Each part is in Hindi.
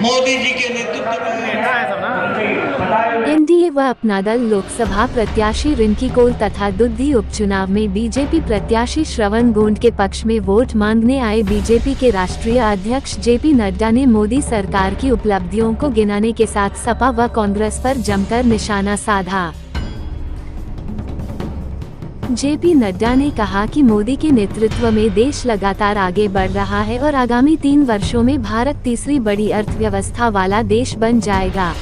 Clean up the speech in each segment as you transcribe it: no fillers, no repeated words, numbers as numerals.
मोदी जी के नेतृत्व में एनडीए व अपना दल लोकसभा प्रत्याशी रिंकी कौल तथा दुद्धी उपचुनाव में बीजेपी प्रत्याशी श्रवण गोंड के पक्ष में वोट मांगने आए बीजेपी के राष्ट्रीय अध्यक्ष जेपी नड्डा ने मोदी सरकार की उपलब्धियों को गिनाने के साथ सपा व कांग्रेस पर जमकर निशाना साधा। जेपी नड्डा ने कहा कि मोदी के नेतृत्व में देश लगातार आगे बढ़ रहा है और आगामी 3 वर्षों में भारत तीसरी बड़ी अर्थव्यवस्था वाला देश बन जाएगा।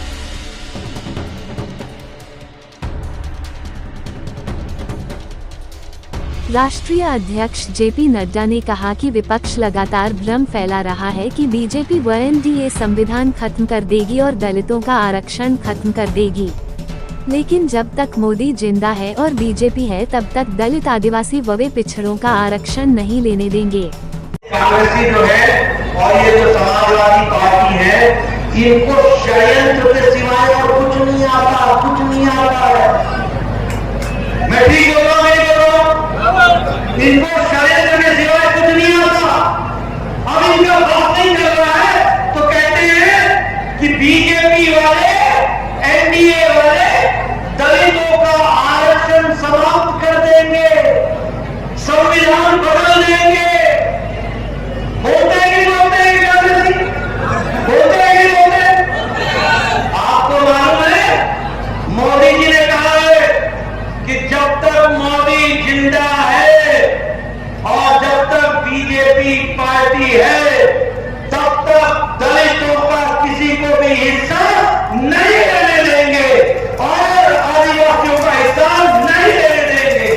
राष्ट्रीय अध्यक्ष जेपी नड्डा ने कहा कि विपक्ष लगातार भ्रम फैला रहा है कि बीजेपी व एनडीए संविधान खत्म कर देगी और दलितों का आरक्षण खत्म कर देगी, लेकिन जब तक मोदी जिंदा है और बीजेपी है तब तक दलित आदिवासी व पिछड़ों का आरक्षण नहीं लेने देंगे। कांग्रेसी जो है और ये जो समाजवादी पार्टी है, इनको षड्यंत्र के सिवाय और कुछ नहीं आता, कुछ नहीं आता है। मैं ठीक बोल रहा हूं, नहीं बोल रहा हूं? इनको षड्यंत्र के सिवाय कुछ नहीं आता। अब इनका बात नहीं कर रहा है तो कहते हैं कि बीजेपी वाले, एनडीए वाले दलितों का आरक्षण समाप्त कर देंगे, संविधान बदल देंगे। बोलते हैं कि बोलते हैं कांग्रेसी, बोलते हैं कि बोलते हैं? आपको मालूम है मोदी जी ने कहा है कि जब तक मोदी जिंदा है और जब तक बीजेपी पार्टी है तब तक दलितों का किसी को भी हिस्सा नहीं लेने देंगे और आदिवासियों का हिस्सा नहीं लेने देंगे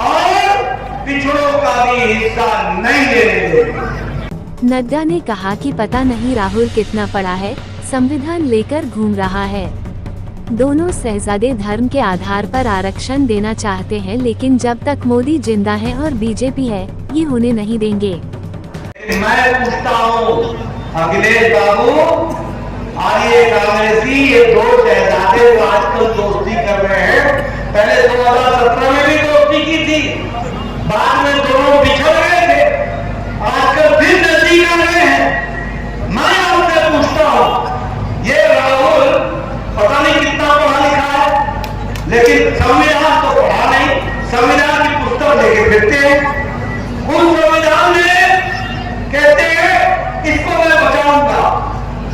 और पिछड़ों का भी हिस्सा नहीं लेने देंगे। नड्डा ने कहा कि पता नहीं राहुल कितना पढ़ा है, संविधान लेकर घूम रहा है। दोनों शहजादे धर्म के आधार पर आरक्षण देना चाहते हैं, लेकिन जब तक मोदी जिंदा है और बीजेपी है ये होने नहीं देंगे। मैं पूछता हूँ अखिलेश बाबू, आइए कांग्रेसी, ये दो शहजादे जो आजकल दोस्ती कर रहे हैं, पहले 2017 में भी दोस्ती की थी, बाद में दोनों बिछड़ गए थे, आजकल फिर नजदीक आ गए हैं। मैं आपसे पूछता हूं, ये राहुल पता नहीं कितना पढ़ा लिखा है, लेकिन संविधान तो पढ़ा नहीं, संविधान की पुस्तक लेके फिरते हैं। उस संविधान में कहते हैं इसको मैं बचाऊंगा।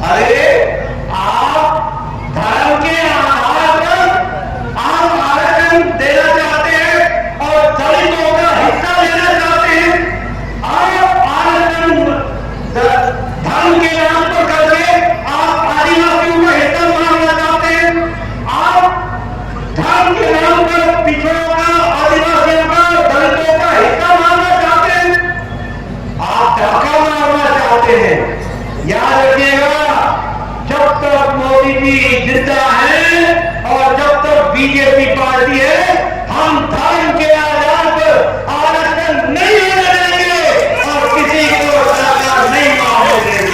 अरे आप धर्म के आधार पर आप आरक्षण देना चाहते हैं और दलितों का हिस्सा लेना चाहते हैं। आप आरक्षण धर्म के नाम पर करके आप आदिवासियों का हिस्सा मांगना चाहते हैं। आप धर्म के नाम पर पिछड़ों का, आदिवासियों का, दलितों का हिस्सा मांगना चाहते हैं। आप धक्का मारना चाहते हैं। याद रखिएगा, जब तक मोदी जी जिंदा है और जब तक बीजेपी पार्टी है, हम धर्म के आधार पर आरक्षण नहीं होने देंगे और किसी को सरकार नहीं मारने देंगे।